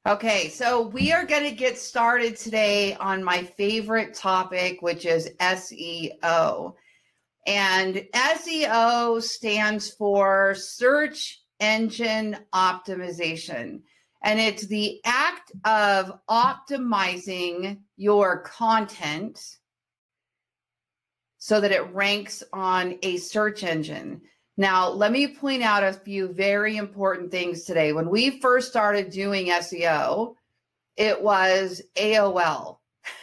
Okay, so we are going to get started today on my favorite topic, which is SEO. And SEO stands for Search Engine Optimization. And it's the act of optimizing your content so that it ranks on a search engine. Now, let me point out a few very important things today. When we first started doing SEO, it was AOL.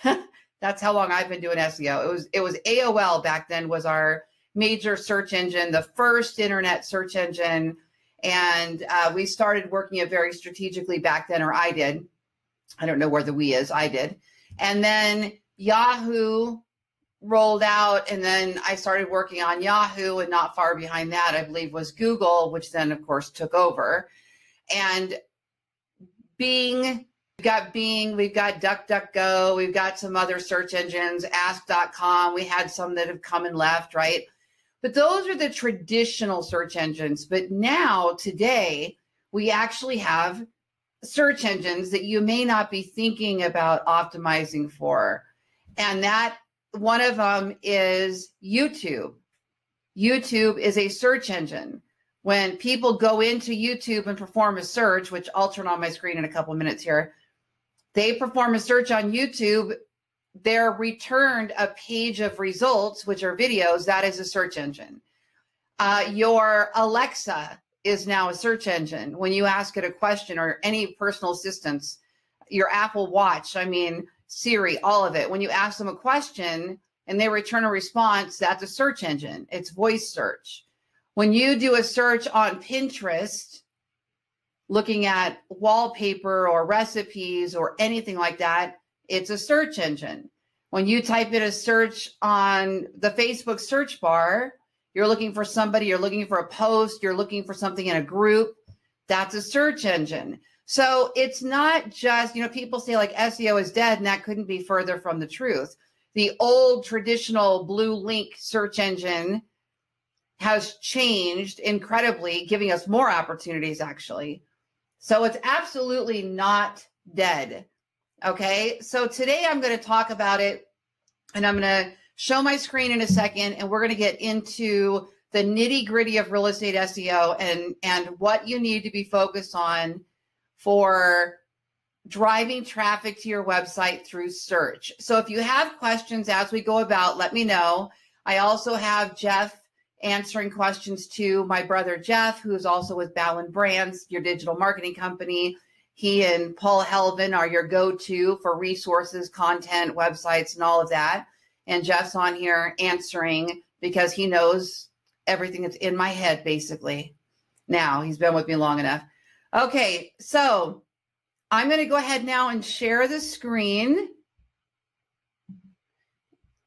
That's how long I've been doing SEO. It was AOL back then was our major search engine, the first internet search engine. And we started working it very strategically back then, or I did. I don't know where the we is, I did. And then Yahoo rolled out, and then I started working on Yahoo, and not far behind that, I believe, was Google, which then, of course, took over. And Bing, we've got DuckDuckGo, we've got some other search engines, Ask.com, we had some that have come and left, right? But those are the traditional search engines. But now, today, we actually have search engines that you may not be thinking about optimizing for. And that one of them is YouTube. YouTube is a search engine. When people go into YouTube and perform a search, which I'll turn on my screen in a couple of minutes here, they perform a search on YouTube, they're returned a page of results, which are videos. That is a search engine. Your Alexa is now a search engine. When you ask it a question, or any personal assistants, your Apple Watch, Siri, all of it. When you ask them a question and they return a response, that's a search engine. It's voice search. When you do a search on Pinterest, looking at wallpaper or recipes or anything like that, it's a search engine. When you type in a search on the Facebook search bar, you're looking for somebody, you're looking for a post, you're looking for something in a group, that's a search engine. So it's not just, people say like SEO is dead, and that couldn't be further from the truth. The old traditional blue link search engine has changed incredibly, giving us more opportunities actually. So it's absolutely not dead. Okay, so today I'm going to talk about it, and I'm going to show my screen in a second, and we're going to get into the nitty-gritty of real estate SEO and what you need to be focused on for driving traffic to your website through search. So if you have questions as we go about, let me know. I also have Jeff answering questions too. My brother Jeff, who is also with Ballen Brands, your digital marketing company. He and Paul Helvin are your go-to for resources, content, websites, and all of that. And Jeff's on here answering because he knows everything that's in my head, basically. Now, he's been with me long enough. Okay, so I'm going to go ahead now and share the screen.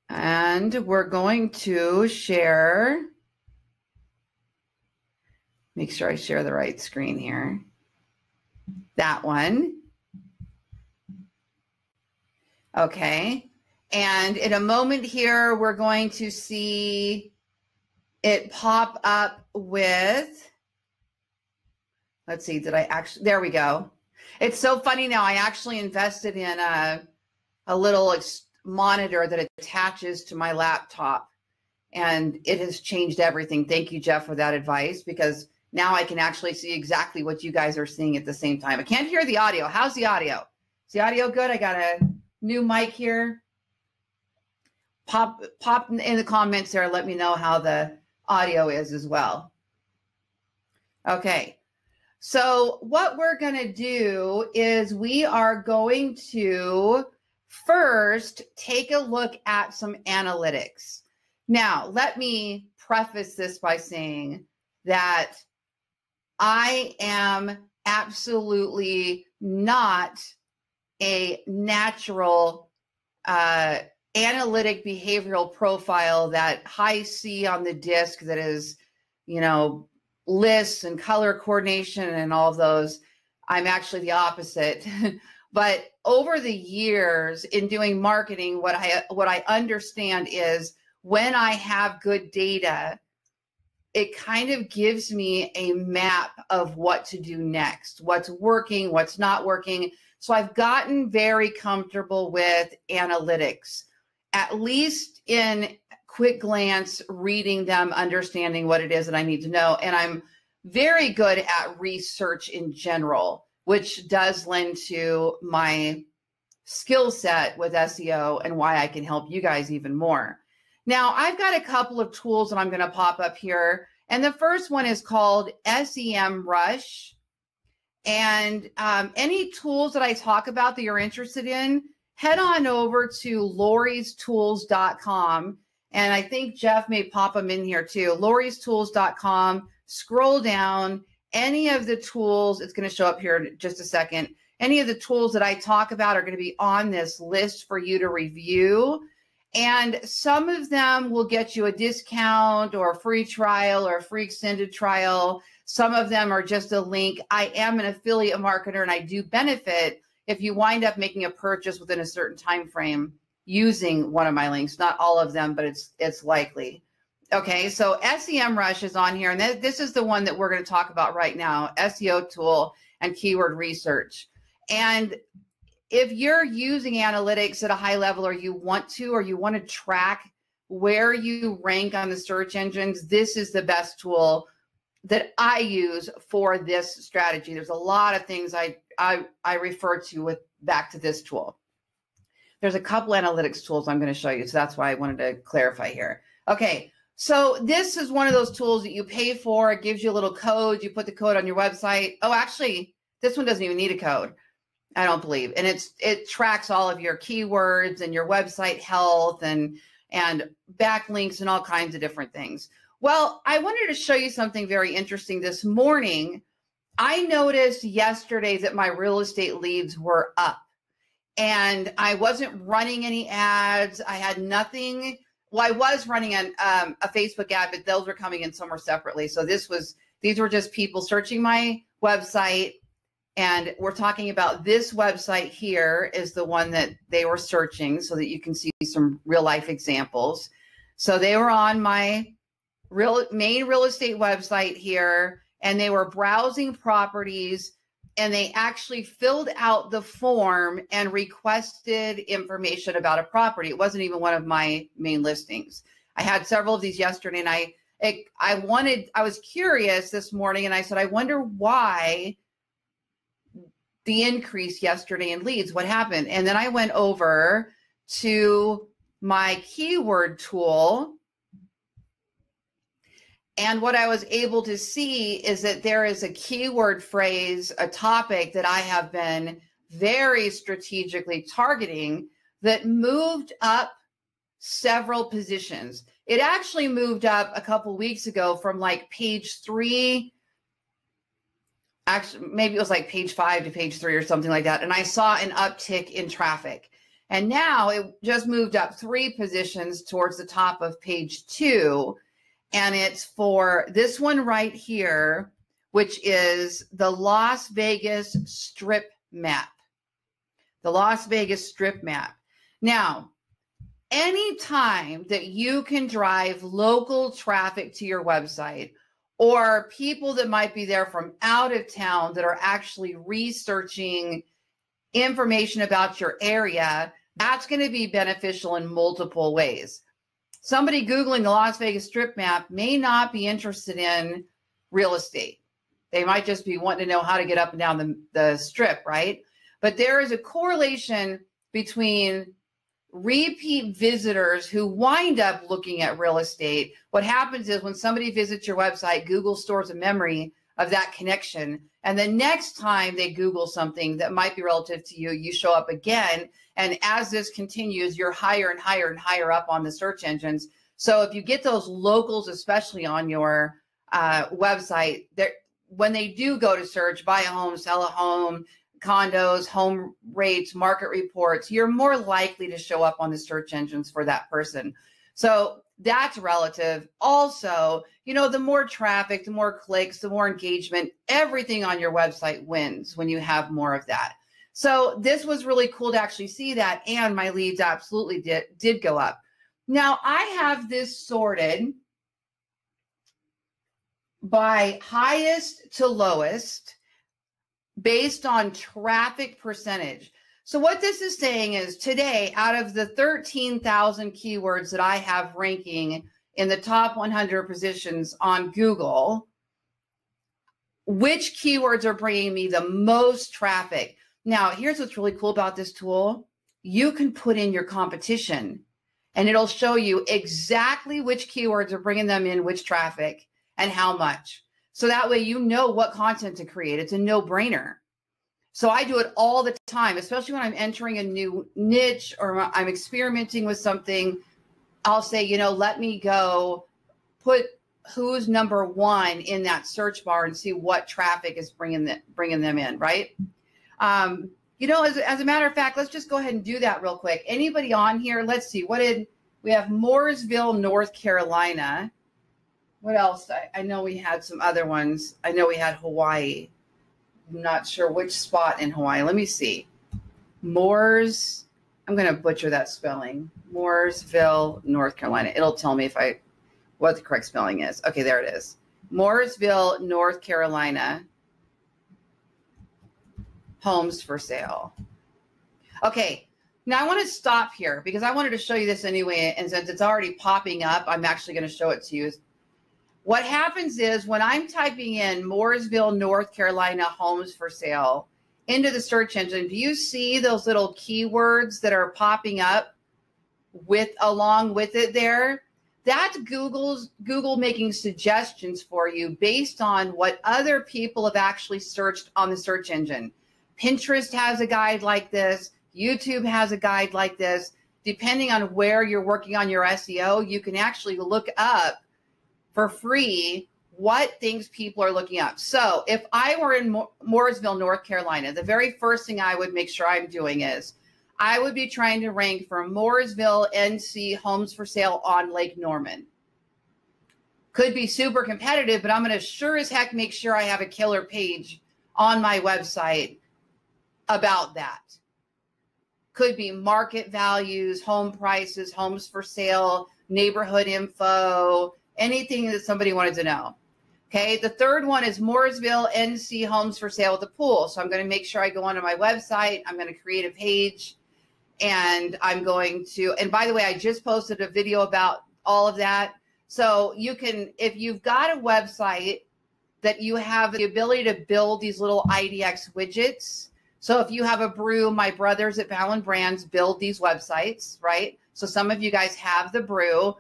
And we're going to share. Make sure I share the right screen here. That one. Okay. And in a moment here, we're going to see it pop up with, let's see, did I actually, there we go. It's so funny now, I actually invested in a little monitor that attaches to my laptop, and it has changed everything. Thank you, Jeff, for that advice, because now I can actually see exactly what you guys are seeing at the same time. I can't hear the audio. How's the audio? Is the audio good? I got a new mic here. Pop in the comments there. Let me know how the audio is as well. Okay. So what we're going to do is we are going to first take a look at some analytics. Now, let me preface this by saying that I am absolutely not a natural analytic behavioral profile that high C on the disc that is, lists and color coordination and all of those. I'm actually the opposite. But over the years in doing marketing, what I understand is when I have good data, it kind of gives me a map of what to do next, what's working, what's not working. So I've gotten very comfortable with analytics, at least in quick glance, reading them, understanding what it is that I need to know. And I'm very good at research in general, which does lend to my skill set with SEO and why I can help you guys even more. Now, I've got a couple of tools that I'm going to pop up here. And the first one is called SEMrush. And any tools that I talk about that you're interested in, head on over to lauriestools.com. And I think Jeff may pop them in here too. lauriestools.com. Scroll down. Any of the tools, it's going to show up here in just a second. Any of the tools that I talk about are going to be on this list for you to review. And some of them will get you a discount or a free trial or a free extended trial. Some of them are just a link. I am an affiliate marketer and I do benefit if you wind up making a purchase within a certain time frame using one of my links. Not all of them, but it's likely. Okay, so SEMrush is on here, and this is the one that we're going to talk about right now, SEO tool and keyword research. And if you're using analytics at a high level, or you want to track where you rank on the search engines, this is the best tool that I use for this strategy. There's a lot of things I refer to back to this tool. There's a couple analytics tools I'm going to show you, so that's why I wanted to clarify here. Okay, so this is one of those tools that you pay for. It gives you a little code. You put the code on your website. Oh, actually, this one doesn't even need a code, I don't believe. And it tracks all of your keywords and your website health and backlinks and all kinds of different things. Well, I wanted to show you something very interesting this morning. I noticed yesterday that my real estate leads were up, and I wasn't running any ads. I had nothing. Well, I was running a Facebook ad, but those were coming in somewhere separately. So these were just people searching my website. And we're talking about this website here is the one that they were searching, so that you can see some real life examples. So they were on my main real estate website here, and they were browsing properties, and they actually filled out the form and requested information about a property. It wasn't even one of my main listings. I had several of these yesterday, and I was curious this morning, and I said, I wonder why the increase yesterday in leads, what happened? And then I went over to my keyword tool, and what I was able to see is that there is a keyword phrase, a topic that I have been very strategically targeting that moved up several positions. It actually moved up a couple weeks ago from like page 3. Actually, maybe it was like page 5 to page 3 or something like that. And I saw an uptick in traffic. And now it just moved up 3 positions towards the top of page 2. And it's for this one right here, which is the Las Vegas Strip Map. The Las Vegas Strip Map. Now, anytime that you can drive local traffic to your website, or people that might be there from out of town that are actually researching information about your area, that's going to be beneficial in multiple ways. Somebody Googling the Las Vegas Strip Map may not be interested in real estate. They might just be wanting to know how to get up and down the strip, right? But there is a correlation between repeat visitors who wind up looking at real estate. What happens is when somebody visits your website, Google stores a memory of that connection. And the next time they Google something that might be relative to you, you show up again. And as this continues, you're higher and higher and higher up on the search engines. So if you get those locals, especially on your website, when they do go to search, buy a home, sell a home, condos, home rates, market reports, you're more likely to show up on the search engines for that person. So that's relative. Also, the more traffic, the more clicks, the more engagement, everything on your website wins when you have more of that. So this was really cool to actually see that. And my leads absolutely did go up. Now I have this sorted by highest to lowest based on traffic percentage. So what this is saying is today, out of the 13,000 keywords that I have ranking in the top 100 positions on Google, which keywords are bringing me the most traffic? Now, here's what's really cool about this tool. You can put in your competition and it'll show you exactly which keywords are bringing them in, which traffic and how much. So that way you know what content to create. It's a no-brainer. So I do it all the time, especially when I'm entering a new niche or I'm experimenting with something. I'll say, you know, let me go put who's number one in that search bar and see what traffic is bringing them in, right? You know, as a matter of fact, let's just go ahead and do that real quick. Anybody on here? Let's see. We have Mooresville, North Carolina. What else? I know we had some other ones. I know we had Hawaii. I'm not sure which spot in Hawaii. Let me see. I'm going to butcher that spelling. Mooresville, North Carolina. It'll tell me what the correct spelling is. Okay, there it is. Mooresville, North Carolina. Homes for sale. Okay, now I want to stop here because I wanted to show you this anyway, and since it's already popping up, I'm actually going to show it to you. What happens is when I'm typing in Mooresville, North Carolina homes for sale into the search engine, do you see those little keywords that are popping up along with it there? That's Google making suggestions for you based on what other people have actually searched on the search engine. Pinterest has a guide like this. YouTube has a guide like this. Depending on where you're working on your SEO, you can actually look up for free what things people are looking up. So if I were in Mooresville, North Carolina, the very first thing I would make sure I'm doing is I would be trying to rank for Mooresville, NC homes for sale on Lake Norman. Could be super competitive, but I'm going to sure as heck make sure I have a killer page on my website about that. Could be market values, home prices, homes for sale, neighborhood info, anything that somebody wanted to know. Okay, the third one is Mooresville, NC homes for sale with a pool. So I'm going to make sure I go onto my website. I'm going to create a page and I'm going to, and by the way, I just posted a video about all of that. So you can, if you've got a website that you have the ability to build these little IDX widgets. So if you have a brew, my brothers at Ballen Brands build these websites, right? So some of you guys have the brew.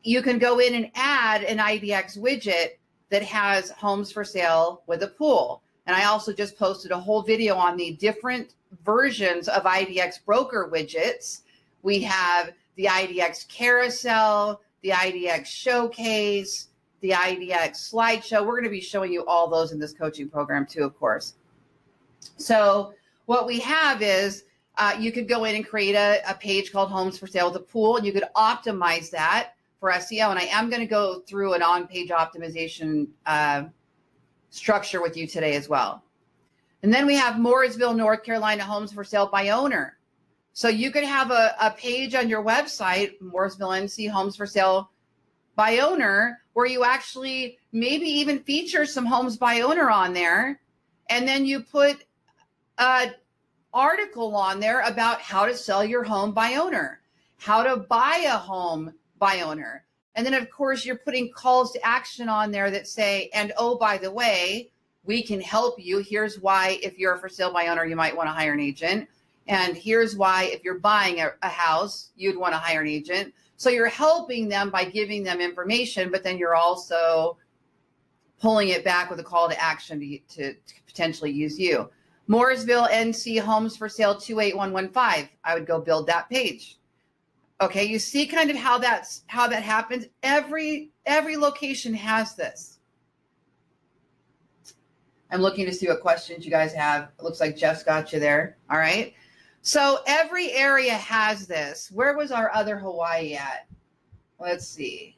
You can go in and add an IDX widget that has homes for sale with a pool. And I also just posted a whole video on the different versions of IDX broker widgets. We have the IDX carousel, the IDX showcase, the IDX slideshow. We're going to be showing you all those in this coaching program too, of course. So what we have is you could go in and create a page called Homes for Sale with a Pool, and you could optimize that for SEO. And I am going to go through an on-page optimization structure with you today as well. And then we have Mooresville, North Carolina homes for sale by owner. So you could have a page on your website, Mooresville NC homes for sale by owner, where you actually maybe even feature some homes by owner on there. And then you put an article on there about how to sell your home by owner, how to buy a home by owner. And then, of course, you're putting calls to action on there that say, and oh, by the way, we can help you. Here's why, if you're a for sale by owner, you might want to hire an agent. And here's why, if you're buying a house, you'd want to hire an agent. So you're helping them by giving them information, but then you're also pulling it back with a call to action to potentially use you. Mooresville, NC homes for sale 28115. I would go build that page. Okay, you see kind of how that happens. Every location has this. I'm looking to see what questions you guys have. It looks like Jeff's got you there. All right. So every area has this. Where was our other Hawaii at? Let's see.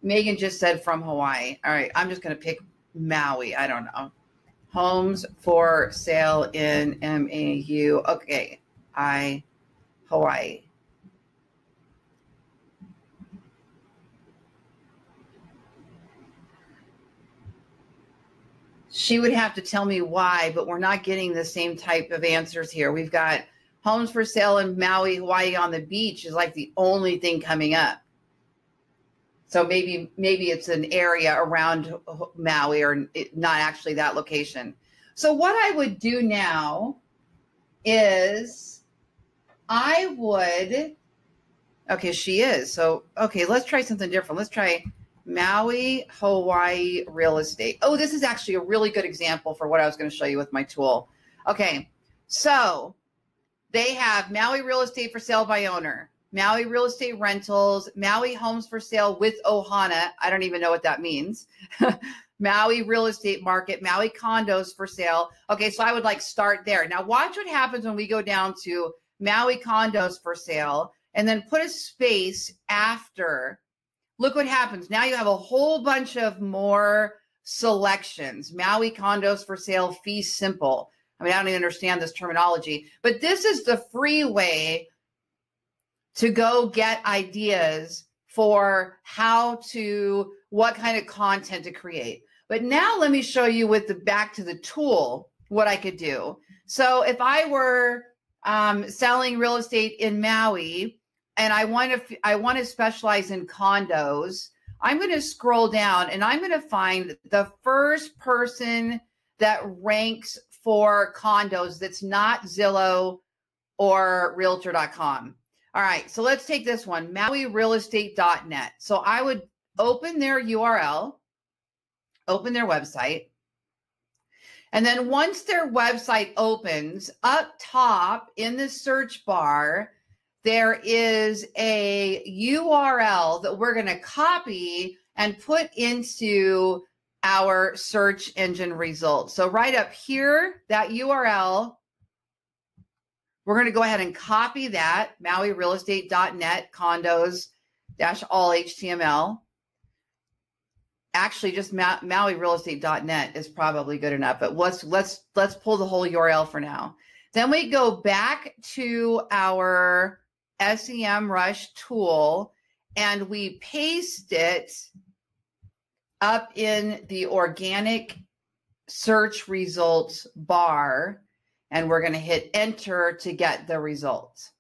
Megan just said from Hawaii. All right. I'm just going to pick Maui. I don't know. Homes for sale in MAU. Okay. Hawaii. She would have to tell me why, but we're not getting the same type of answers here. We've got homes for sale in Maui, Hawaii on the beach is like the only thing coming up. So maybe it's an area around Maui or not actually that location. So what I would do now is I would, okay, she is. So, okay, let's try something different. Let's try Maui, Hawaii real estate. Oh, this is actually a really good example for what I was going to show you with my tool. Okay, so they have Maui real estate for sale by owner, Maui real estate rentals, Maui homes for sale with Ohana. I don't even know what that means. Maui real estate market, Maui condos for sale. Okay, so I would like start there. Now watch what happens when we go down to Maui condos for sale and then put a space after. Look what happens. Now you have a whole bunch of more selections. Maui condos for sale, fee simple. I mean, I don't even understand this terminology, but this is the free way to go get ideas for what kind of content to create. But now let me show you with back to the tool, what I could do. So if I were selling real estate in Maui and I want to specialize in condos, I'm going to scroll down and I'm going to find the first person that ranks for condos that's not Zillow or Realtor.com. All right, so let's take this one, MauiRealEstate.net. So I would open their URL, open their website, and then once their website opens, up top in the search bar, there is a URL that we're going to copy and put into our search engine results. So right up here, that URL, we're going to go ahead and copy that, MauiRealEstate.net, condos-all HTML. Actually, just MauiRealEstate.net is probably good enough, but let's pull the whole URL for now. Then we go back to our SEMrush tool and we paste it up in the organic search results bar, and we're going to hit enter to get the results.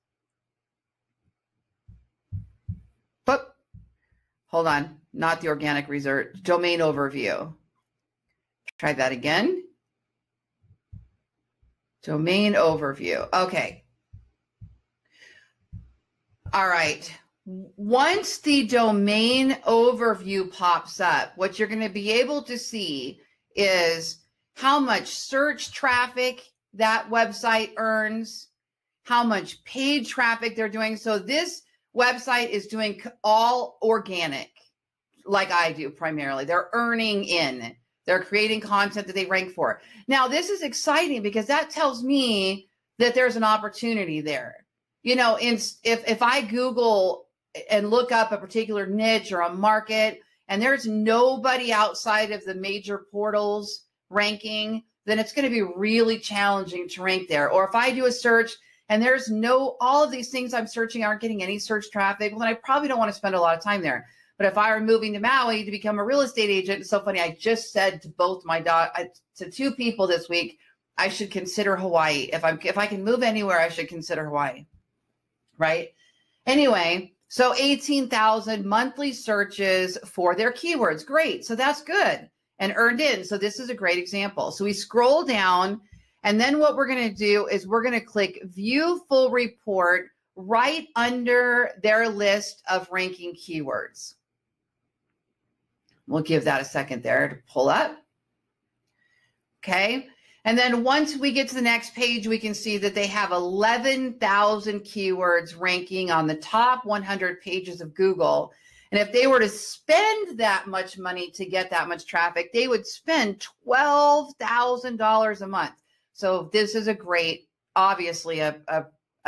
But hold on, not the organic result, domain overview. Try that again. Domain overview. Okay. All right. Once the domain overview pops up, what you're going to be able to see is how much search traffic that website earns, how much paid traffic they're doing. So this website is doing all organic, like I do primarily. They're earning in. They're creating content that they rank for. Now, this is exciting because that tells me that there's an opportunity there. You know, if I Google and look up a particular niche or a market and there's nobody outside of the major portals ranking, then it's going to be really challenging to rank there. Or if I do a search and there's all of these things I'm searching aren't getting any search traffic, well, then I probably don't want to spend a lot of time there. But if I were moving to Maui to become a real estate agent, it's so funny. I just said to both to two people this week, I should consider Hawaii. If I can move anywhere, I should consider Hawaii, right? Anyway, so 18,000 monthly searches for their keywords. Great. So that's good. And earned in. So this is a great example. So we scroll down, and then what we're going to do is we're going to click View Full Report right under their list of ranking keywords. We'll give that a second there to pull up. Okay. And then once we get to the next page, we can see that they have 11,000 keywords ranking on the top 100 pages of Google. And if they were to spend that much money to get that much traffic, they would spend $12,000 a month. So this is a great, obviously a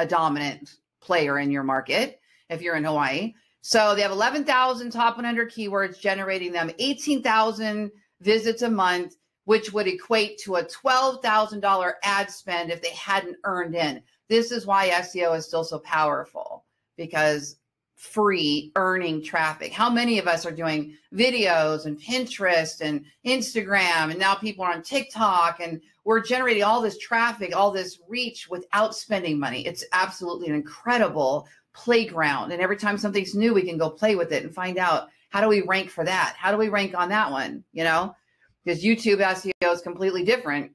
dominant player in your market if you're in Hawaii. So they have 11,000 top 100 keywords, generating them 18,000 visits a month, which would equate to a $12,000 ad spend if they hadn't earned in. This is why SEO is still so powerful, because free earning traffic? How many of us are doing videos and Pinterest and Instagram, and now people are on TikTok, and we're generating all this traffic, all this reach without spending money? It's absolutely an incredible playground. And every time something's new, we can go play with it and find out, how do we rank for that? How do we rank on that one? You know, because YouTube SEO is completely different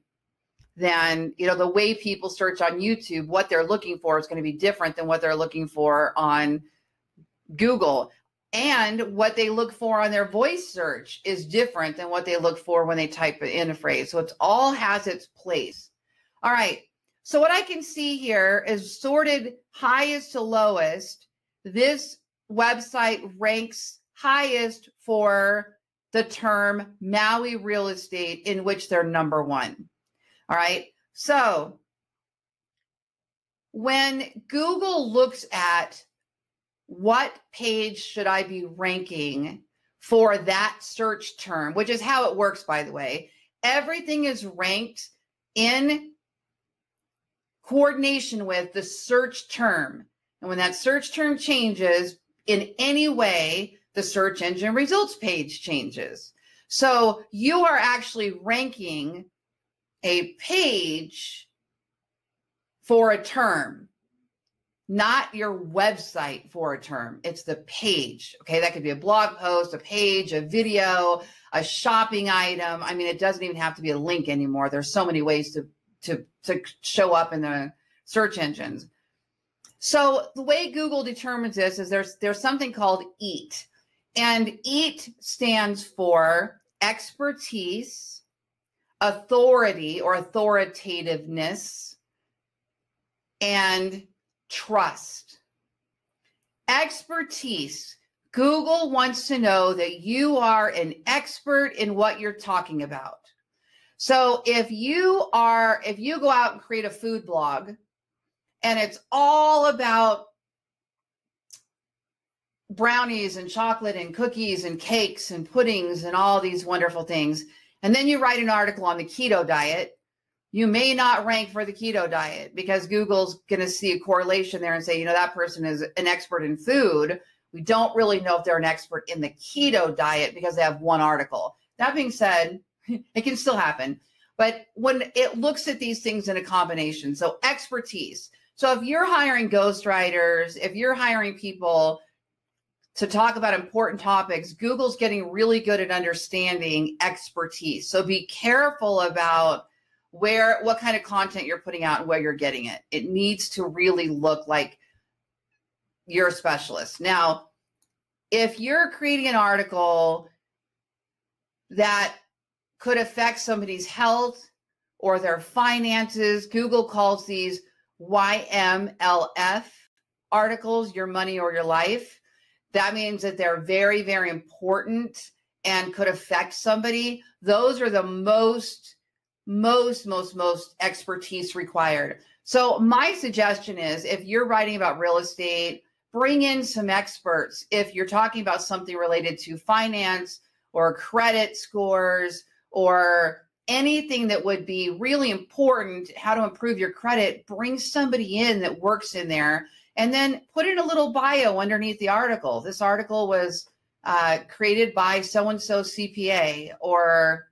than, you know, the way people search on YouTube. What they're looking for is going to be different than what they're looking for on Google. And what they look for on their voice search is different than what they look for when they type in a phrase. So it's all has its place. All right. So what I can see here is sorted highest to lowest. This website ranks highest for the term Maui real estate, in which they're number one. All right. So when Google looks at what page should I be ranking for that search term, which is how it works, by the way, everything is ranked in coordination with the search term. And when that search term changes in any way, the search engine results page changes. So you are actually ranking a page for a term, not your website for a term. It's the page. Okay, that could be a blog post, a page, a video, a shopping item. I mean, it doesn't even have to be a link anymore. There's so many ways to show up in the search engines. So the way Google determines this is there's something called EAT. And EAT stands for expertise, authority or authoritativeness, and trust. Expertise. Google wants to know that you are an expert in what you're talking about. So if you go out and create a food blog and it's all about brownies and chocolate and cookies and cakes and puddings and all these wonderful things, and then you write an article on the keto diet, you may not rank for the keto diet because Google's going to see a correlation there and say, you know, that person is an expert in food. We don't really know if they're an expert in the keto diet because they have one article. That being said, it can still happen. But when it looks at these things in a combination, so expertise. So if you're hiring ghostwriters, if you're hiring people to talk about important topics, Google's getting really good at understanding expertise. So be careful about what kind of content you're putting out and where you're getting it. It needs to really look like you're a specialist. Now, if you're creating an article that could affect somebody's health or their finances, Google calls these YMLF articles, your money or your life. That means that they're very, very important and could affect somebody. Those are the most expertise required. So my suggestion is, if you're writing about real estate, bring in some experts. If you're talking about something related to finance or credit scores or anything that would be really important, how to improve your credit, bring somebody in that works in there, and then put in a little bio underneath the article. This article was created by so-and-so CPA or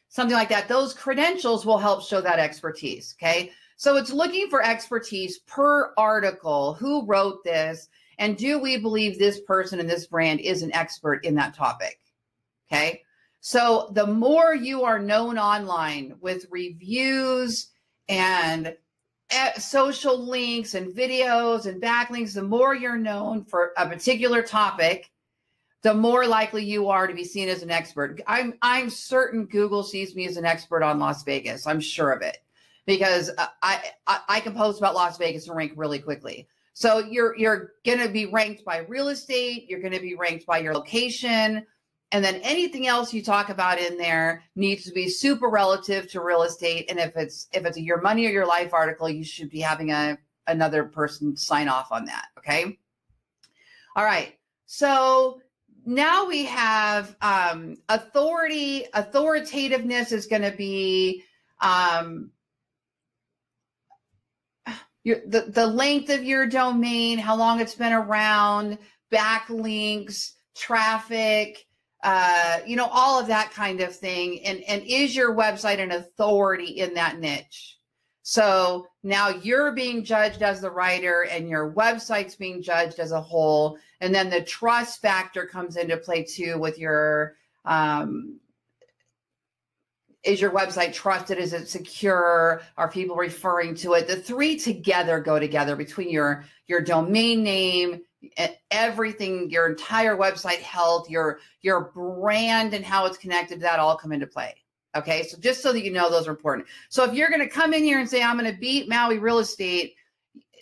something like that. Those credentials will help show that expertise, okay? So it's looking for expertise per article. Who wrote this? And do we believe this person and this brand is an expert in that topic, okay? So the more you are known online with reviews and social links and videos and backlinks, the more you're known for a particular topic, the more likely you are to be seen as an expert. I'm certain Google sees me as an expert on Las Vegas. I'm sure of it because I can post about Las Vegas and rank really quickly. So you're going to be ranked by real estate. You're going to be ranked by your location. And then anything else you talk about in there needs to be super relative to real estate. And if it's a your money or your life article, you should be having another person sign off on that. Okay. All right. So now we have authority. Authoritativeness is going to be the length of your domain, how long it's been around, backlinks, traffic, all of that kind of thing. And is your website an authority in that niche? So now you're being judged as the writer and your website's being judged as a whole. And then the trust factor comes into play too with your, is your website trusted? Is it secure? Are people referring to it? The three together go together between your domain name, everything, your entire website health, your brand and how it's connected to that all come into play. Okay, so just so that you know, those are important. So if you're going to come in here and say, I'm going to beat Maui real estate,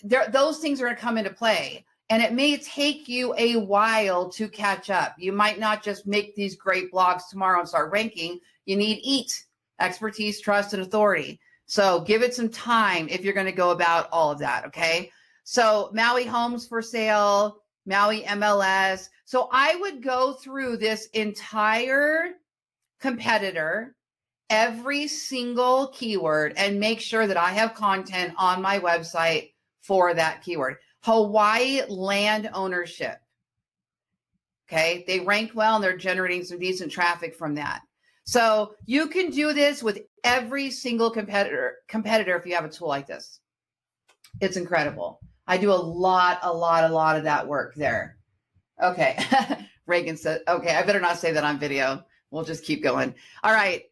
those things are going to come into play. And it may take you a while to catch up. You might not just make these great blogs tomorrow and start ranking. You need EAT, expertise, trust, and authority. So give it some time if you're going to go about all of that, okay? So Maui homes for sale, Maui MLS. So I would go through this entire competitor, every single keyword, and make sure that I have content on my website for that keyword. Hawaii land ownership. Okay, they rank well and they're generating some decent traffic from that. So you can do this with every single competitor if you have a tool like this. It's incredible. I do a lot of that work there. Okay, Reagan said, okay, I better not say that on video. We'll just keep going. All right.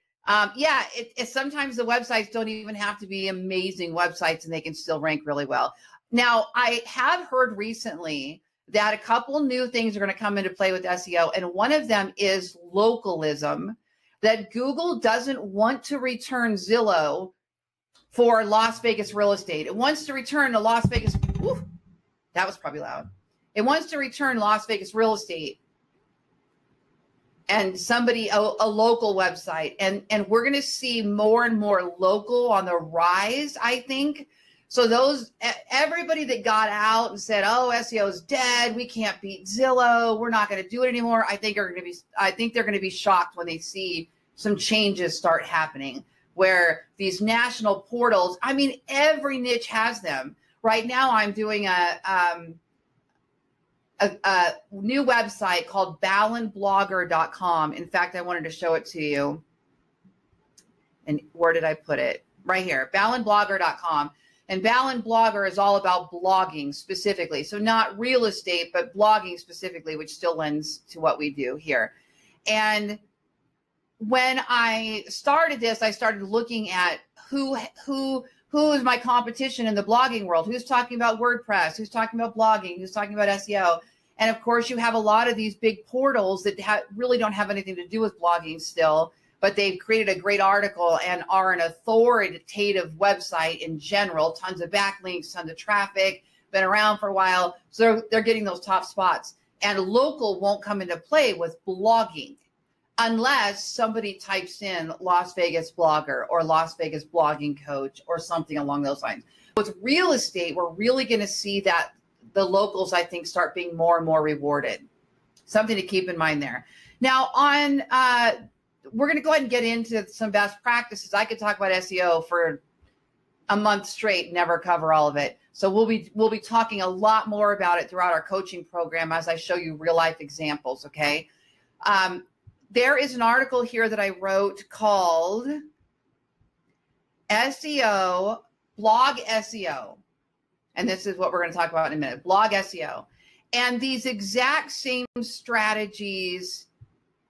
Yeah, sometimes the websites don't even have to be amazing websites and they can still rank really well. Now, I have heard recently that a couple new things are going to come into play with SEO, and one of them is localism, that Google doesn't want to return Zillow for Las Vegas real estate. It wants to return to Las Vegas. Whew, that was probably loud. It wants to return Las Vegas real estate and a local website. And we're going to see more and more local on the rise, I think. So everybody that got out and said, oh, SEO is dead, we can't beat Zillow, we're not going to do it anymore, I think they're going to be shocked when they see some changes start happening where these national portals, I mean, every niche has them. Right now I'm doing a new website called ballenblogger.com. In fact, I wanted to show it to you. And where did I put it? Right here, ballenblogger.com. And Ballen Blogger is all about blogging specifically. So not real estate, but blogging specifically, which still lends to what we do here. And when I started this, I started looking at who is my competition in the blogging world, who's talking about WordPress, who's talking about blogging, who's talking about SEO. And of course, you have a lot of these big portals that really don't have anything to do with blogging still, but they've created a great article and are an authoritative website in general, tons of backlinks, tons of traffic, been around for a while. So they're getting those top spots. And local won't come into play with blogging unless somebody types in Las Vegas blogger or Las Vegas blogging coach or something along those lines. With real estate, we're really going to see that the locals, I think, start being more and more rewarded. Something to keep in mind there. Now, we're going to go ahead and get into some best practices. I could talk about SEO for a month straight, never cover all of it. So we'll be talking a lot more about it throughout our coaching program as I show you real life examples. Okay. There is an article here that I wrote called SEO, Blog SEO. And this is what we're going to talk about in a minute, Blog SEO. And these exact same strategies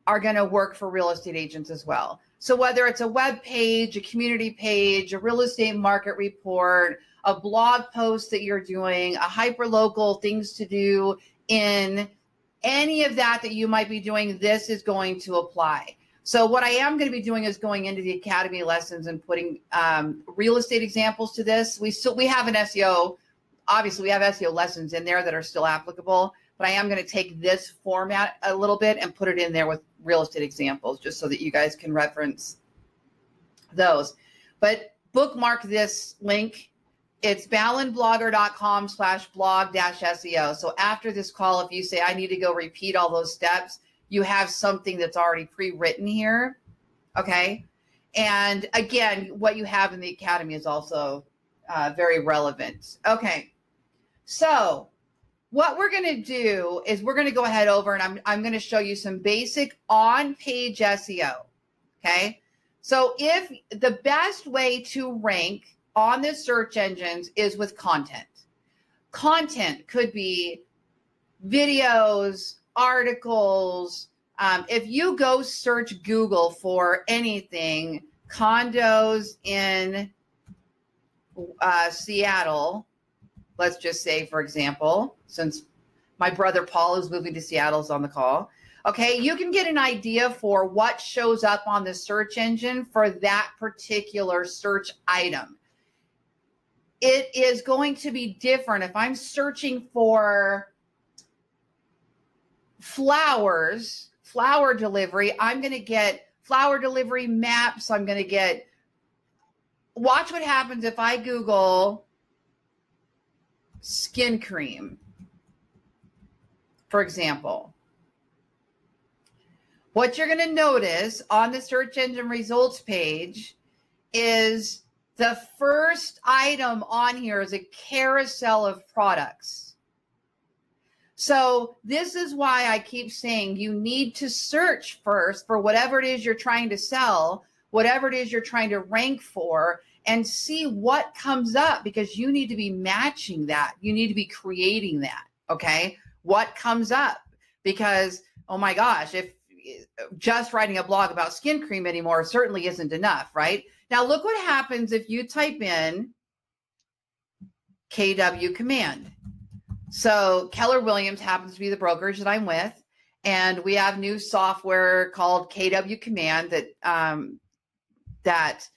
are going to work for real estate agents as well. So whether it's a web page, a community page, a real estate market report, a blog post that you're doing, a hyperlocal things to do in any of that you might be doing, this is going to apply. So what I am going to be doing is going into the Academy lessons and putting real estate examples to this. We have an SEO, obviously we have SEO lessons in there that are still applicable, but I am going to take this format a little bit and put it in there with real estate examples just so that you guys can reference those. But bookmark this link. It's ballenblogger.com/blog-SEO. So after this call, if you say, I need to go repeat all those steps, you have something that's already pre-written here. Okay. And again, what you have in the Academy is also very relevant. Okay, so what we're going to do is we're going to go ahead over and I'm going to show you some basic on-page SEO. Okay, so if the best way to rank on the search engines is with content. Content could be videos, articles. If you go search Google for anything, condos in Seattle, let's just say, for example, since my brother Paul is moving to Seattle is on the call. Okay, you can get an idea for what shows up on the search engine for that particular search item. It is going to be different. If I'm searching for flowers, flower delivery, I'm going to get flower delivery maps. I'm going to get, watch what happens if I Google skin cream, for example. What you're going to notice on the search engine results page is the first item on here is a carousel of products. So this is why I keep saying you need to search first for whatever it is you're trying to sell, whatever it is you're trying to rank for, and see what comes up, because you need to be matching that. You need to be creating that, okay? What comes up? Because, oh my gosh, if just writing a blog about skin cream anymore certainly isn't enough, right? Now look what happens if you type in KW command. So Keller Williams happens to be the brokerage that I'm with, and we have new software called KW command that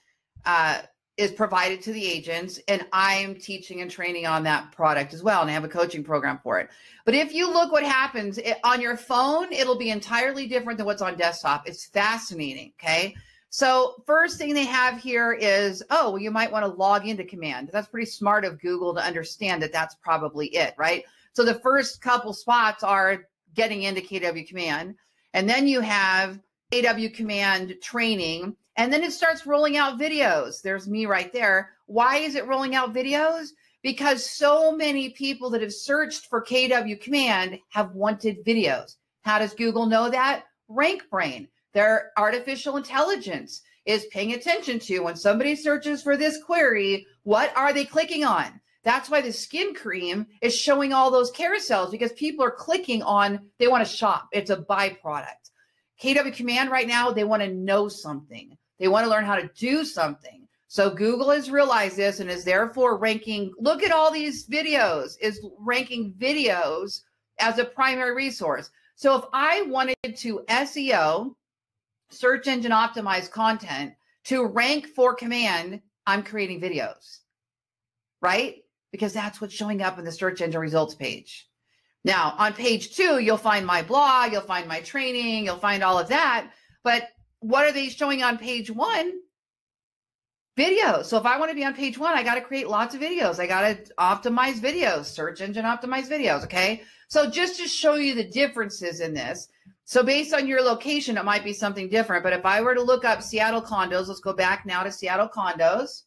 is provided to the agents, and I'm teaching and training on that product as well, and I have a coaching program for it. But if you look what happens on your phone, it'll be entirely different than what's on desktop. It's fascinating, okay? So first thing they have here is, oh, well, you might want to log into command. That's pretty smart of Google to understand that that's probably it, right? So the first couple spots are getting into KW command, and then you have KW command training, and then it starts rolling out videos. There's me right there. Why is it rolling out videos? Because so many people that have searched for KW command have wanted videos. How does Google know that? RankBrain, their artificial intelligence, is paying attention to when somebody searches for this query, what are they clicking on? That's why the skin cream is showing all those carousels, because people are clicking on, they want to shop. It's a byproduct. KW command right now, they want to know something. They want to learn how to do something. So Google has realized this and is therefore ranking, look at all these videos, is ranking videos as a primary resource. So if I wanted to SEO, search engine optimize content, to rank for command, I'm creating videos, right? Because that's what's showing up in the search engine results page. Now, on page 2, you'll find my blog, you'll find my training, you'll find all of that. But what are they showing on page 1? Videos. So if I want to be on page 1, I got to create lots of videos. I got to optimize videos, search engine optimize videos, okay? So just to show you the differences in this. So based on your location, it might be something different. But if I were to look up Seattle condos, let's go back now to Seattle condos.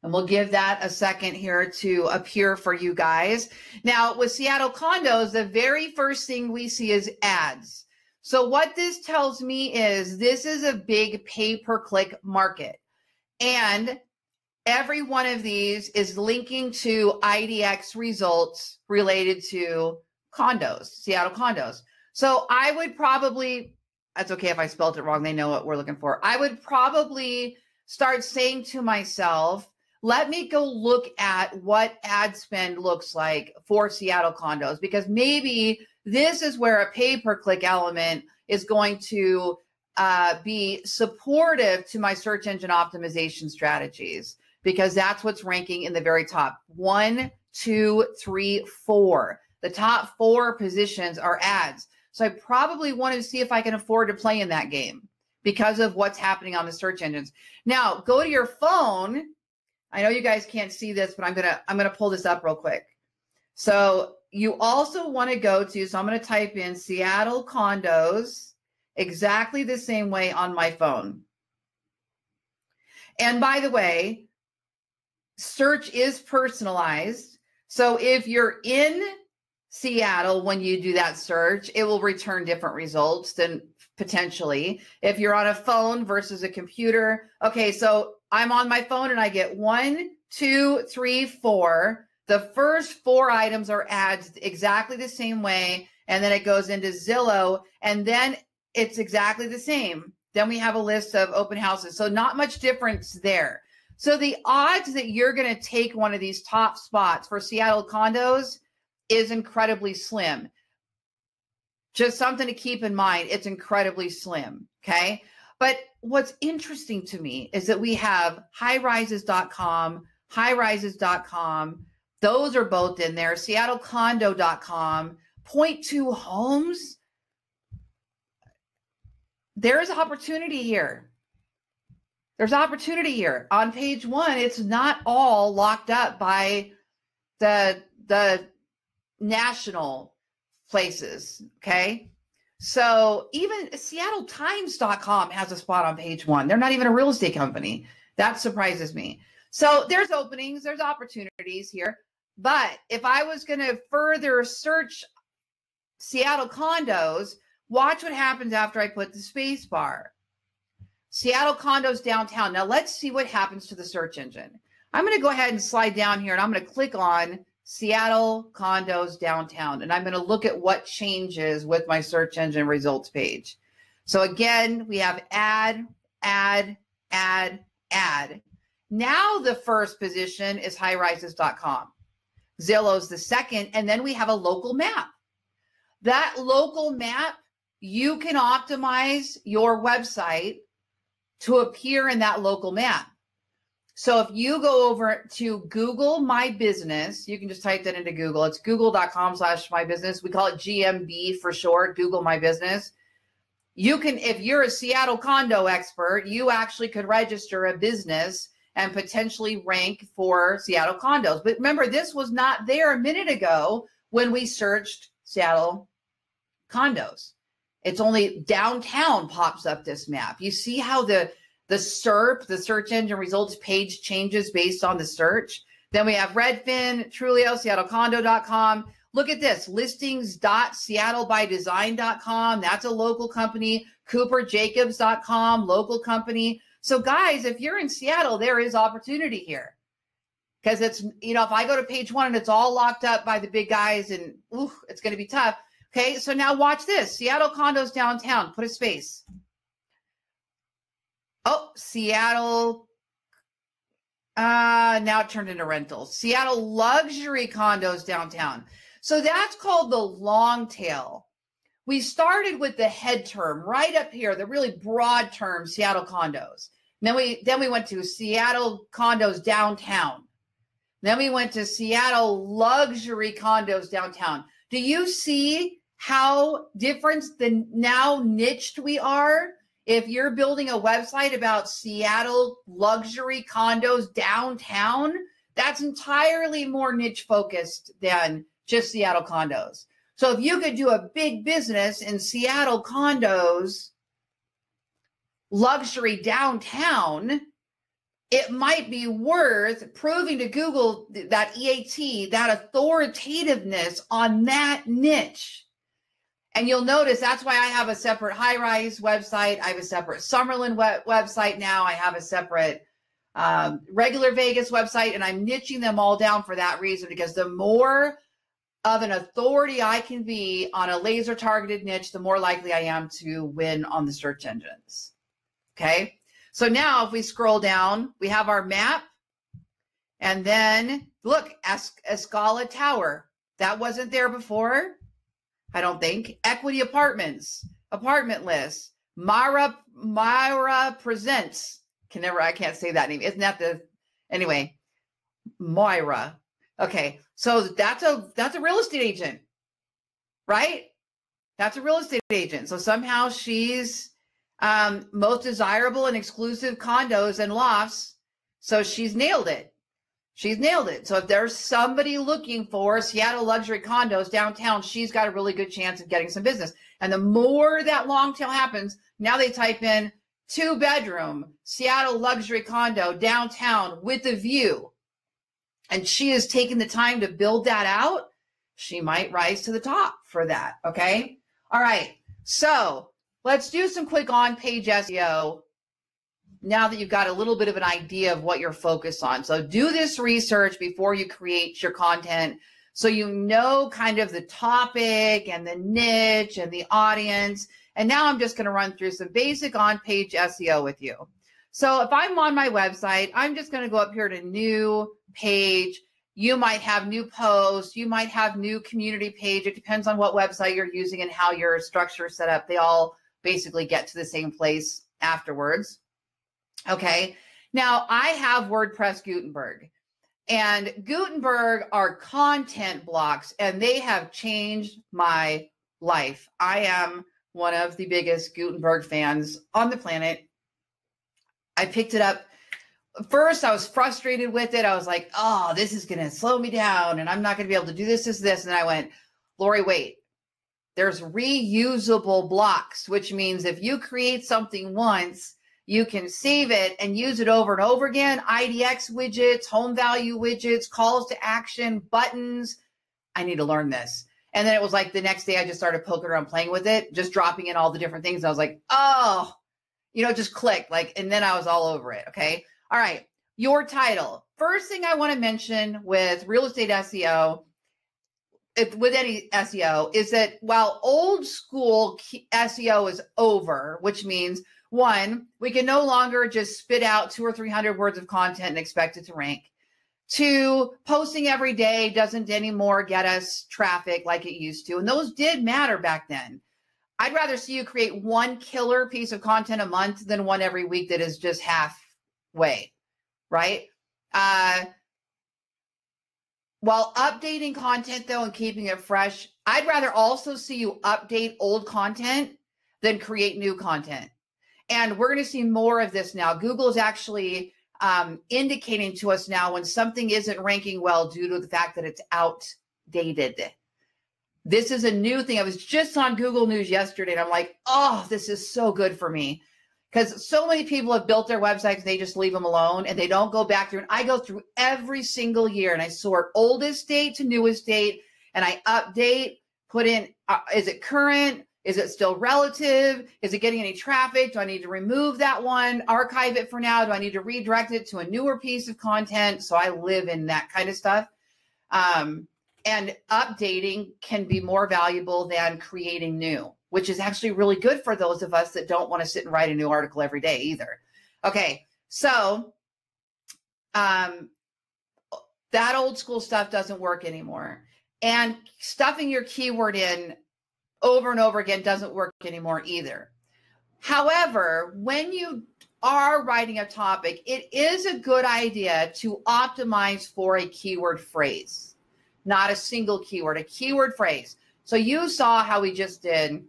And we'll give that a second here to appear for you guys. Now, with Seattle condos, the very first thing we see is ads. So what this tells me is this is a big pay-per-click market. And every one of these is linking to IDX results related to condos, Seattle condos. So I would probably, that's okay if I spelled it wrong, they know what we're looking for. I would probably start saying to myself, let me go look at what ad spend looks like for Seattle condos, because maybe this is where a pay-per-click element is going to be supportive to my search engine optimization strategies, because that's what's ranking in the very top. 1, 2, 3, 4. The top 4 positions are ads. So I probably want to see if I can afford to play in that game because of what's happening on the search engines. Now, go to your phone. I know you guys can't see this, but I'm gonna pull this up real quick. So you also want to go to, so I'm going to type in Seattle condos exactly the same way on my phone. And by the way, search is personalized. So if you're in Seattle, when you do that search, it will return different results than potentially if you're on a phone versus a computer. Okay, so I'm on my phone and I get 1, 2, 3, 4. The first 4 items are ads exactly the same way. And then it goes into Zillow and then it's exactly the same. Then we have a list of open houses. So not much difference there. So the odds that you're going to take one of these top spots for Seattle condos is incredibly slim. Just something to keep in mind. It's incredibly slim. Okay. But what's interesting to me is that we have highrises.com, highrises.com. Those are both in there. SeattleCondo.com, Point2 Homes. There's opportunity here. There's opportunity here. On page 1, it's not all locked up by the national places, okay? So even SeattleTimes.com has a spot on page 1. They're not even a real estate company. That surprises me. So there's openings, there's opportunities here. But if I was going to further search Seattle condos, watch what happens after I put the space bar. Seattle condos downtown. Now let's see what happens to the search engine. I'm going to go ahead and slide down here and I'm going to click on Seattle condos downtown. And I'm going to look at what changes with my search engine results page. So again, we have add, add, add, add. Now the first position is highrises.com. Zillow's the second. And then we have a local map. That local map, you can optimize your website to appear in that local map. So if you go over to Google My Business, you can just type that into Google. It's google.com/mybusiness. We call it GMB for short, Google My Business. You can, if you're a Seattle condo expert, you actually could register a business and potentially rank for Seattle condos. But remember, this was not there a minute ago when we searched Seattle condos. It's only downtown pops up this map. You see how the SERP, the search engine results page changes based on the search. Then we have Redfin, Trulio, SeattleCondo.com. Look at this, listings.seattlebydesign.com. That's a local company. CooperJacobs.com, local company. So guys, if you're in Seattle, there is opportunity here. Because it's, you know, if I go to page 1 and it's all locked up by the big guys and it's going to be tough. Okay, so now watch this. Seattle condos downtown. Put a space. Oh, Seattle. Now it turned into rentals. Seattle luxury condos downtown. So that's called the long tail. We started with the head term right up here, the really broad term, Seattle condos. Then we went to Seattle condos downtown. Then we went to Seattle luxury condos downtown. Do you see how different the now niched we are? If you're building a website about Seattle luxury condos downtown, that's entirely more niche focused than just Seattle condos. So if you could do a big business in Seattle condos, luxury downtown, it might be worth proving to Google that EAT, that authoritativeness on that niche. And you'll notice that's why I have a separate high-rise website. I have a separate Summerlin website now. I have a separate regular Vegas website, and I'm niching them all down for that reason, because the more of an authority I can be on a laser-targeted niche, the more likely I am to win on the search engines. Okay? So now if we scroll down, we have our map, and then look, Escala Tower. That wasn't there before. I don't think. Equity Apartments, apartment list, Myra Presents. I can't say that name. Isn't that anyway, Myra. Okay. So that's a real estate agent, right? That's a real estate agent. So somehow she's most desirable and exclusive condos and lofts. So she's nailed it. She's nailed it. So if there's somebody looking for Seattle luxury condos downtown, she's got a really good chance of getting some business. And the more that long tail happens, now they type in 2-bedroom Seattle luxury condo downtown with a view. and she is taking the time to build that out, she might rise to the top for that. Okay. All right. So let's do some quick on-page SEO now that you've got a little bit of an idea of what you're focused on. So do this research before you create your content, so you know kind of the topic and the niche and the audience. And now I'm just going to run through some basic on-page SEO with you. So if I'm on my website, I'm just going to go up here to new page. You might have new posts. You might have new community page. It depends on what website you're using and how your structure is set up. They all basically get to the same place afterwards. Okay. Now I have WordPress Gutenberg, and Gutenberg are content blocks, and they have changed my life. I am one of the biggest Gutenberg fans on the planet. I picked it up. First, I was frustrated with it. I was like, oh, this is going to slow me down, and I'm not going to be able to do this. And then I went, Lori, wait, there's reusable blocks, which means if you create something once, you can save it and use it over and over again. IDX widgets, home value widgets, calls to action, buttons. I need to learn this. And then it was like the next day I just started poking around playing with it, just dropping in all the different things. I was like, oh, just click and then I was all over it. Okay. All right. Your title. First thing I want to mention with real estate SEO, with any SEO, is that while old school SEO is over, which means, one, we can no longer just spit out 200 or 300 words of content and expect it to rank. Two, posting every day doesn't anymore get us traffic like it used to. And those did matter back then. I'd rather see you create one killer piece of content a month than one every week that is just halfway, right? While updating content, though, and keeping it fresh, I'd rather also see you update old content than create new content. And we're going to see more of this now. Google is actually indicating to us now when something isn't ranking well due to the fact that it's outdated. This is a new thing. I was just on Google News yesterday, and I'm like, oh, this is so good for me. Because so many people have built their websites, and they just leave them alone, and they don't go back through. And I go through every single year, and I sort oldest date to newest date, and I update, put in, is it current? Is it still relative? Is it getting any traffic? Do I need to remove that one, archive it for now? Do I need to redirect it to a newer piece of content? So I live in that kind of stuff. And updating can be more valuable than creating new, which is actually really good for those of us that don't want to sit and write a new article every day either. Okay, so that old school stuff doesn't work anymore. And stuffing your keyword in over and over again doesn't work anymore either. However, when you are writing a topic, it is a good idea to optimize for a keyword phrase, not a single keyword, a keyword phrase. So you saw how we just did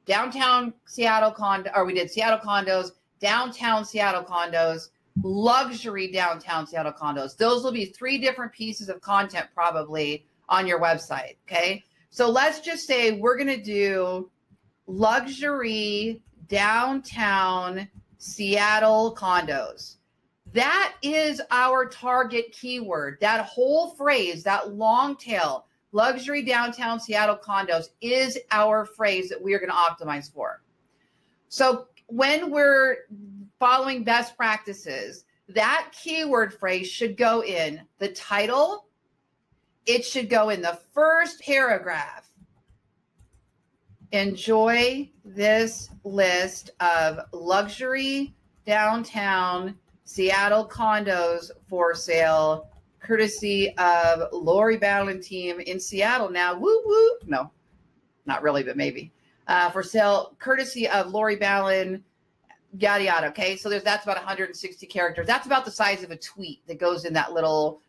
downtown Seattle condo, or we did Seattle condos, downtown Seattle condos, luxury downtown Seattle condos. Those will be 3 different pieces of content probably on your website. Okay. So let's just say we're going to do luxury downtown Seattle condos. That is our target keyword. That whole phrase, that long tail, luxury downtown Seattle condos, is our phrase that we are going to optimize for. So when we're following best practices, that keyword phrase should go in the title. It should go in the first paragraph. Enjoy this list of luxury downtown Seattle condos for sale, courtesy of Lori Ballen team in Seattle. Now, woo woo. No, not really, but maybe. For sale, courtesy of Lori Ballen, yada yada. Okay, so that's about 160 characters. That's about the size of a tweet that goes in that little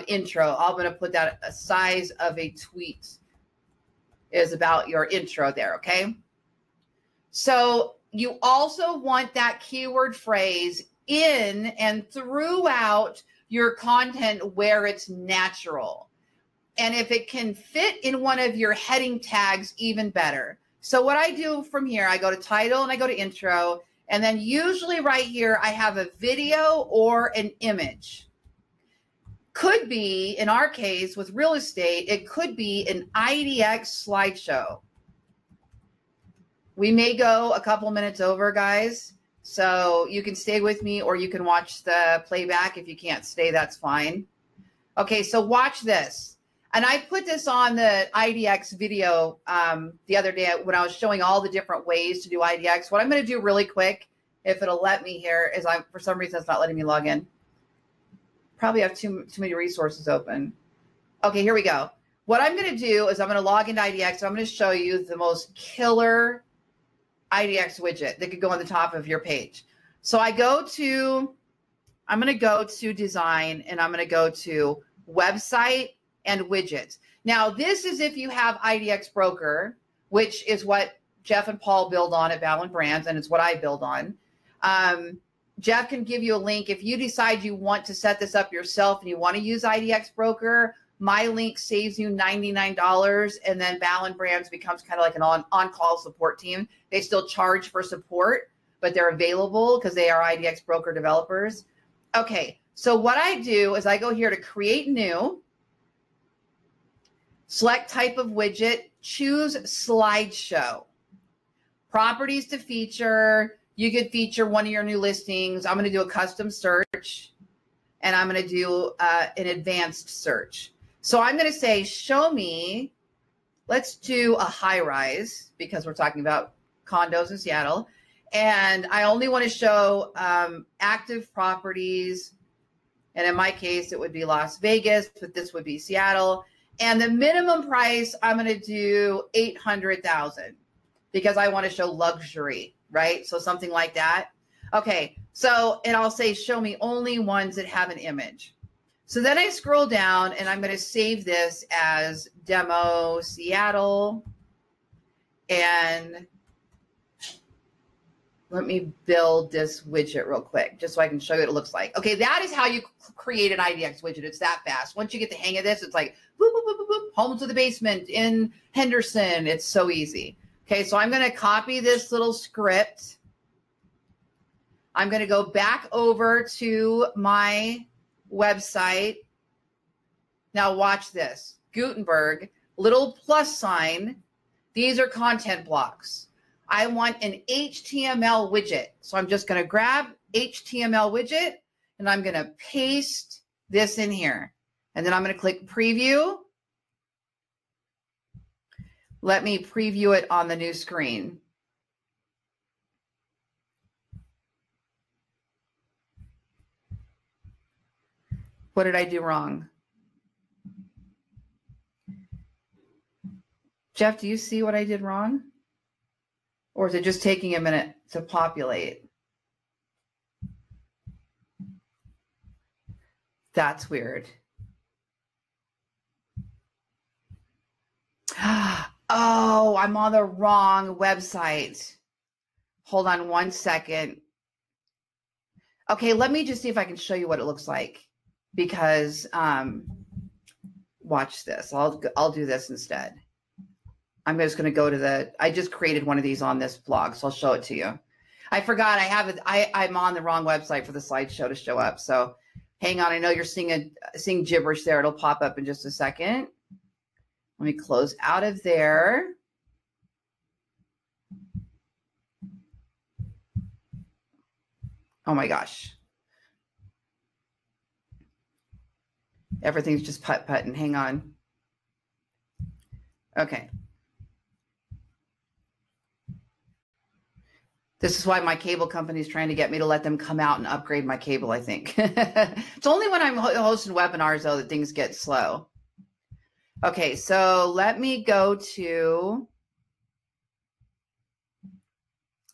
intro. I'm going to put that a size of a tweet is about your intro there. Okay. So you also want that keyword phrase in and throughout your content where it's natural. And if it can fit in one of your heading tags, even better. So what I do from here, I go to title and I go to intro. And then usually right here, I have a video or an image. Could be, in our case, with real estate, it could be an IDX slideshow. We may go a couple minutes over, guys. So you can stay with me or you can watch the playback. If you can't stay, that's fine. Okay, so watch this. And I put this on the IDX video the other day when I was showing all the different ways to do IDX. What I'm going to do really quick, if it'll let me here, is for some reason it's not letting me log in. Probably have too many resources open. Okay, here we go. What I'm going to do is I'm going to log into IDX. So I'm going to show you the most killer IDX widget that could go on the top of your page. So I'm going to go to design and I'm going to go to website and widgets. Now, this is if you have IDX Broker, which is what Jeff and Paul build on at Ballen Brands, and it's what I build on. Jeff can give you a link. If you decide you want to set this up yourself and you want to use IDX Broker, my link saves you $99, and then Ballen Brands becomes kind of like an on-call support team. They still charge for support, but they're available because they are IDX Broker developers. Okay, so what I do is I go here to create new, select type of widget, choose slideshow, properties to feature. You could feature one of your new listings. I'm going to do a custom search, and I'm going to do an advanced search. So I'm going to say, show me, let's do a high rise because we're talking about condos in Seattle. And I only want to show active properties. And in my case, it would be Las Vegas, but this would be Seattle. And the minimum price, I'm going to do $800,000 because I want to show luxury, right? So something like that. Okay, so, and I'll say, show me only ones that have an image. So then I scroll down and I'm going to save this as demo Seattle. And let me build this widget real quick, just so I can show you what it looks like. Okay, that is how you create an IDX widget. It's that fast. Once you get the hang of this, it's like, boop, boop, boop, boop, boop, home to the basement in Henderson. It's so easy. Okay, so I'm going to copy this little script. I'm going to go back over to my website. Now watch this. Gutenberg, little plus sign. These are content blocks. I want an HTML widget. So I'm just going to grab HTML widget and I'm going to paste this in here. And then I'm going to click preview. Let me preview it on the new screen. What did I do wrong? Jeff, do you see what I did wrong? Or is it just taking a minute to populate? That's weird. Oh, I'm on the wrong website. Hold on one second. Okay, let me just see if I can show you what it looks like. Because watch this. I'll do this instead. I'm just going to go to I just created one of these on this blog, so I'll show it to you. I forgot I have it. I'm on the wrong website for the slideshow to show up. So hang on. I know you're seeing gibberish there. It'll pop up in just a second. Let me close out of there. Oh my gosh. Everything's just putt-putting. Hang on. Okay. This is why my cable company is trying to get me to let them come out and upgrade my cable, I think. It's only when I'm hosting webinars, though, that things get slow. Okay, so let me go to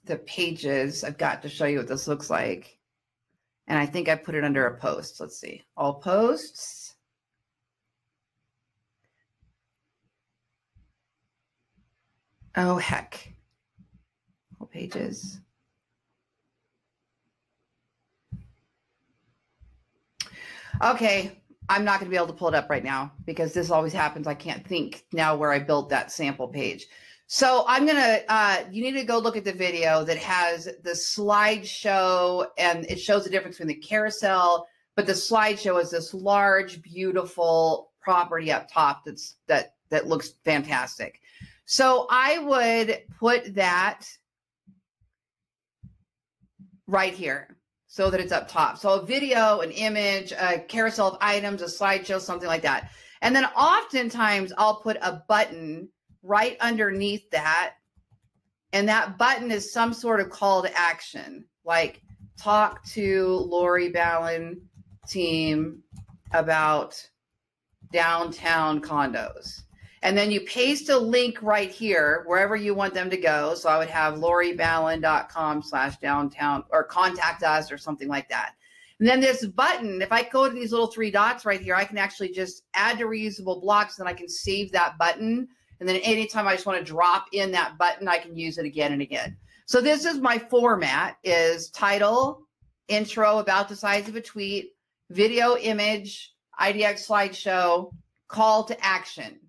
the pages. I've got to show you what this looks like. And I think I put it under a post. Let's see. All posts. Oh, heck. All pages. Okay. I'm not going to be able to pull it up right now because this always happens. I can't think now where I built that sample page. So I'm going to, you need to go look at the video that has the slideshow and it shows the difference between the carousel, but the slideshow is this large, beautiful property up top that looks fantastic. So I would put that right here so that it's up top. So a video, an image, a carousel of items, a slideshow, something like that. And then oftentimes I'll put a button right underneath that. And that button is some sort of call to action, like talk to Lori Ballen team about downtown condos. And then you paste a link right here, wherever you want them to go. So I would have loriballen.com/downtown or contact us or something like that. And then this button, if I go to these little 3 dots right here, I can actually just add to reusable blocks, and I can save that button. And then anytime I just want to drop in that button, I can use it again and again. So this is my format: is title, intro, about the size of a tweet, video, image, IDX slideshow, call to action.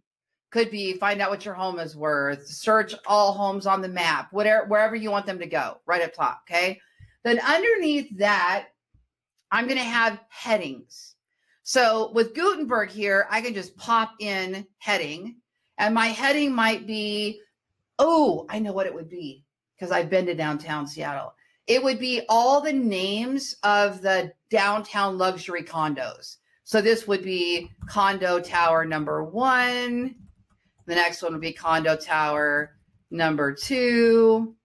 Could be find out what your home is worth, search all homes on the map, whatever, wherever you want them to go, right up top, okay? Then underneath that, I'm going to have headings. So with Gutenberg here, I can just pop in heading, and my heading might be, oh, I know what it would be because I've been to downtown Seattle. It would be all the names of the downtown luxury condos. So this would be condo tower number 1. The next one would be condo tower number 2.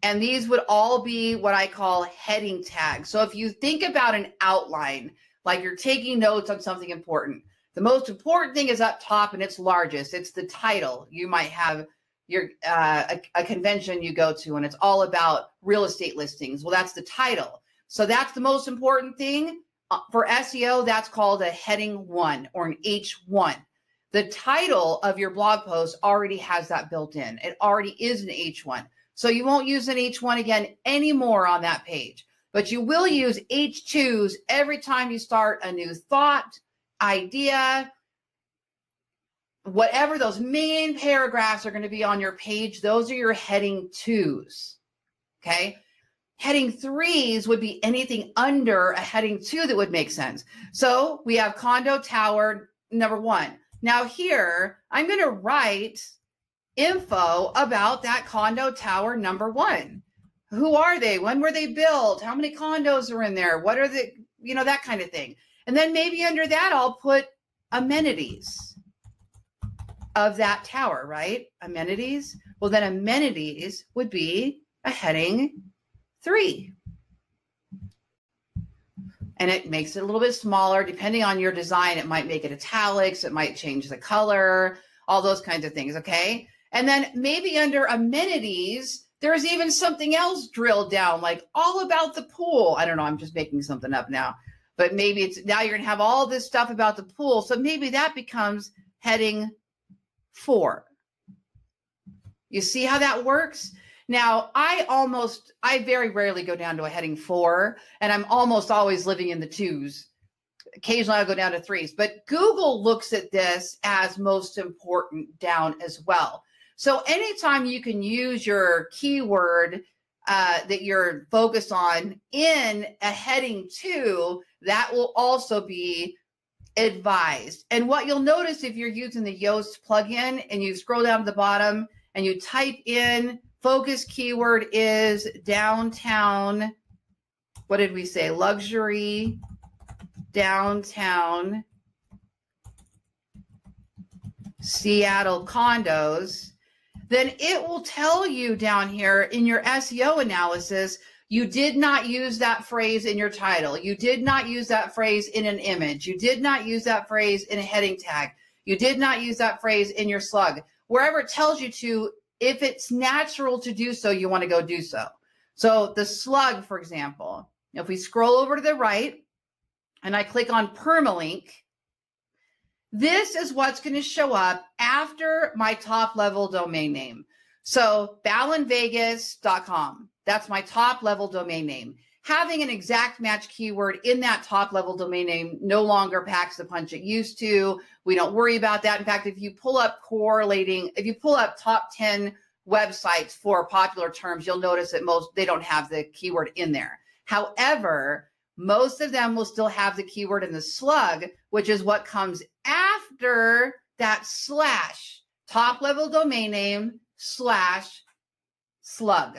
And these would all be what I call heading tags. So if you think about an outline, like you're taking notes on something important, the most important thing is up top and it's largest. It's the title. You might have your a convention you go to and it's all about real estate listings. Well, that's the title. So that's the most important thing. For SEO, that's called a heading 1 or an H1. The title of your blog post already has that built in. It already is an H1. So you won't use an H1 again anymore on that page, but you will use H2s every time you start a new thought, idea, whatever those main paragraphs are going to be on your page. Those are your heading 2s. Okay. Heading 3s would be anything under a heading 2 that would make sense. So we have condo tower number 1. Now here, I'm going to write info about that condo tower number 1. Who are they? When were they built? How many condos are in there? What are the, that kind of thing. And then maybe under that, I'll put amenities of that tower, right? Amenities. Well, then amenities would be a heading 3. And it makes it a little bit smaller. Depending on your design, it might make it italics, it might change the color, all those kinds of things, okay? And then maybe under amenities, there's even something else drilled down, like all about the pool. I don't know, I'm just making something up now. But maybe it's now you're going to have all this stuff about the pool. So maybe that becomes heading 4. You see how that works? Now, I very rarely go down to a heading 4, and I'm almost always living in the 2s. Occasionally I'll go down to 3s, but Google looks at this as most important down as well. So anytime you can use your keyword that you're focused on in a heading 2, that will also be advised. And what you'll notice if you're using the Yoast plugin and you scroll down to the bottom and you type in focus keyword is downtown, what did we say? Luxury downtown Seattle condos, then it will tell you down here in your SEO analysis, you did not use that phrase in your title. You did not use that phrase in an image. You did not use that phrase in a heading tag. You did not use that phrase in your slug. Wherever it tells you to, if it's natural to do so, you want to go do so. So the slug, for example, if we scroll over to the right and I click on permalink, this is what's going to show up after my top level domain name. So ballenvegas.com, that's my top level domain name. Having an exact match keyword in that top level domain name no longer packs the punch it used to. We don't worry about that. In fact, if you pull up top 10 websites for popular terms, you'll notice that they don't have the keyword in there. However, Most of them will still have the keyword in the slug, which is what comes after that slash, top level domain name slash slug.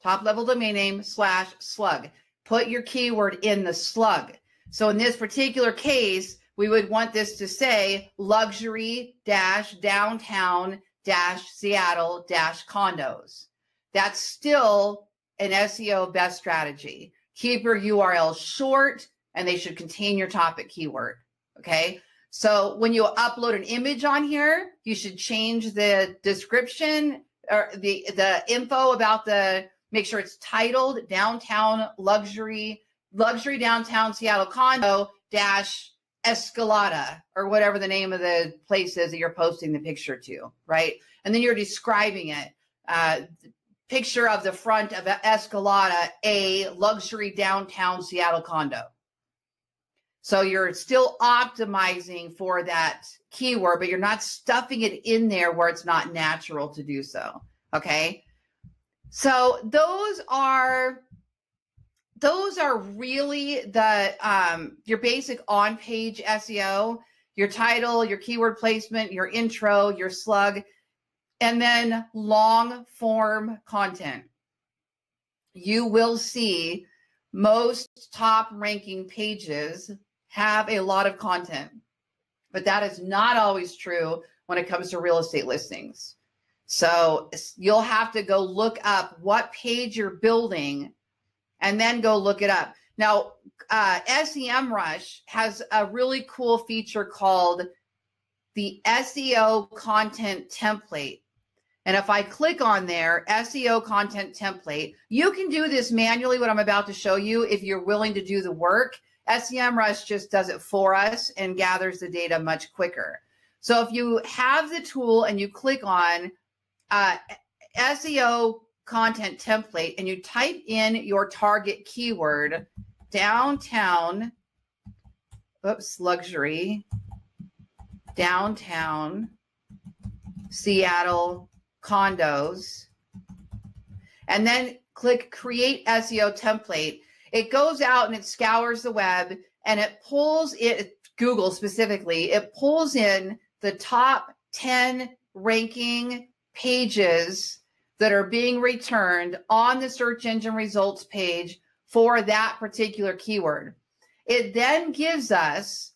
Top level domain name slash slug. Put your keyword in the slug. So in this particular case, we would want this to say luxury dash downtown dash Seattle dash condos. That's still an SEO best strategy. Keep your URLs short and they should contain your topic keyword. Okay. So when you upload an image on here, you should change the description or the info about make sure it's titled downtown luxury downtown Seattle condo dash Escalada or whatever the name of the place is that you're posting the picture to, right? And then you're describing it. Picture of the front of Escalada, a luxury downtown Seattle condo. So you're still optimizing for that keyword, but you're not stuffing it in there where it's not natural to do so. Okay. So those are really the your basic on-page SEO, your title, your keyword placement, your intro, your slug, and then long form content. You will see most top ranking pages have a lot of content, but that is not always true when it comes to real estate listings. So you'll have to go look up what page you're building and then go look it up. Now, SEMrush has a really cool feature called the SEO Content Template. And if I click on there, SEO Content Template, you can do this manually, what I'm about to show you, if you're willing to do the work. SEMrush just does it for us and gathers the data much quicker. So if you have the tool and you click on SEO Content Template and you type in your target keyword, downtown, luxury, downtown, Seattle condos, and then click Create SEO Template, it goes out and it scours the web and it pulls it, Google specifically, it pulls in the top 10 ranking pages that are being returned on the search engine results page for that particular keyword. It then gives us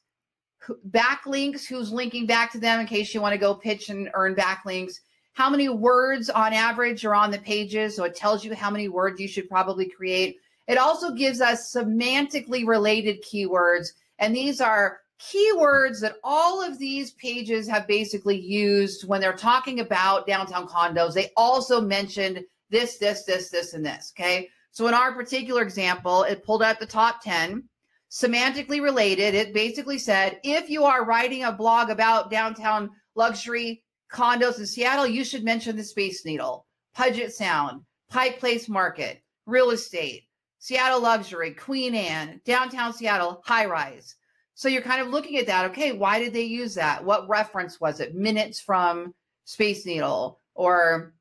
backlinks, who's linking back to them in case you want to go pitch and earn backlinks, how many words on average are on the pages. So it tells you how many words you should probably create. It also gives us semantically related keywords. And these are keywords that all of these pages have basically used when they're talking about downtown condos. They also mentioned this, and this. Okay. So in our particular example, it pulled out the top 10. Semantically related, it basically said, if you are writing a blog about downtown luxury condos in Seattle, you should mention the Space Needle, Puget Sound, Pike Place Market, real estate, Seattle luxury, Queen Anne, downtown Seattle, high rise. So you're kind of looking at that. Okay, why did they use that? What reference was it? Minutes from Space Needle, or,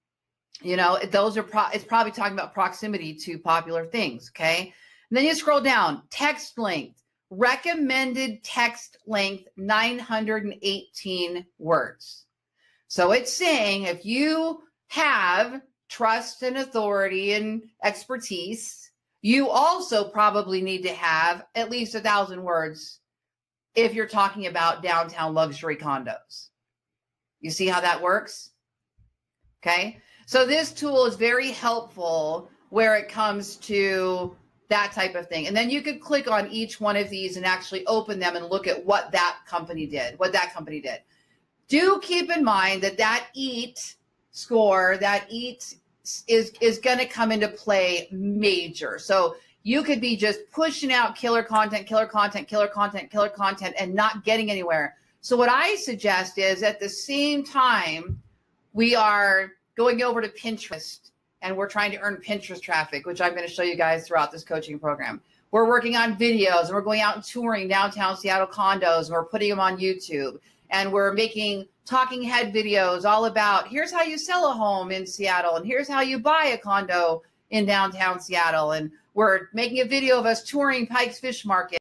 you know, those are it's probably talking about proximity to popular things. Okay. And then you scroll down, text length, recommended text length, 918 words. So it's saying if you have trust and authority and expertise, you also probably need to have at least 1,000 words if you're talking about downtown luxury condos. You see how that works? Okay. So this tool is very helpful where it comes to that type of thing. And then you could click on each one of these and actually open them and look at what that company did, Do keep in mind that that EAT score, that EAT is going to come into play major. So you could be just pushing out killer content, and not getting anywhere. So what I suggest is at the same time, we are going over to Pinterest and we're trying to earn Pinterest traffic, which I'm going to show you guys throughout this coaching program. We're working on videos and we're going out and touring downtown Seattle condos and we're putting them on YouTube. And we're making talking head videos all about here's how you sell a home in Seattle and here's how you buy a condo in downtown Seattle. And We're making a video of us touring Pike's Fish Market.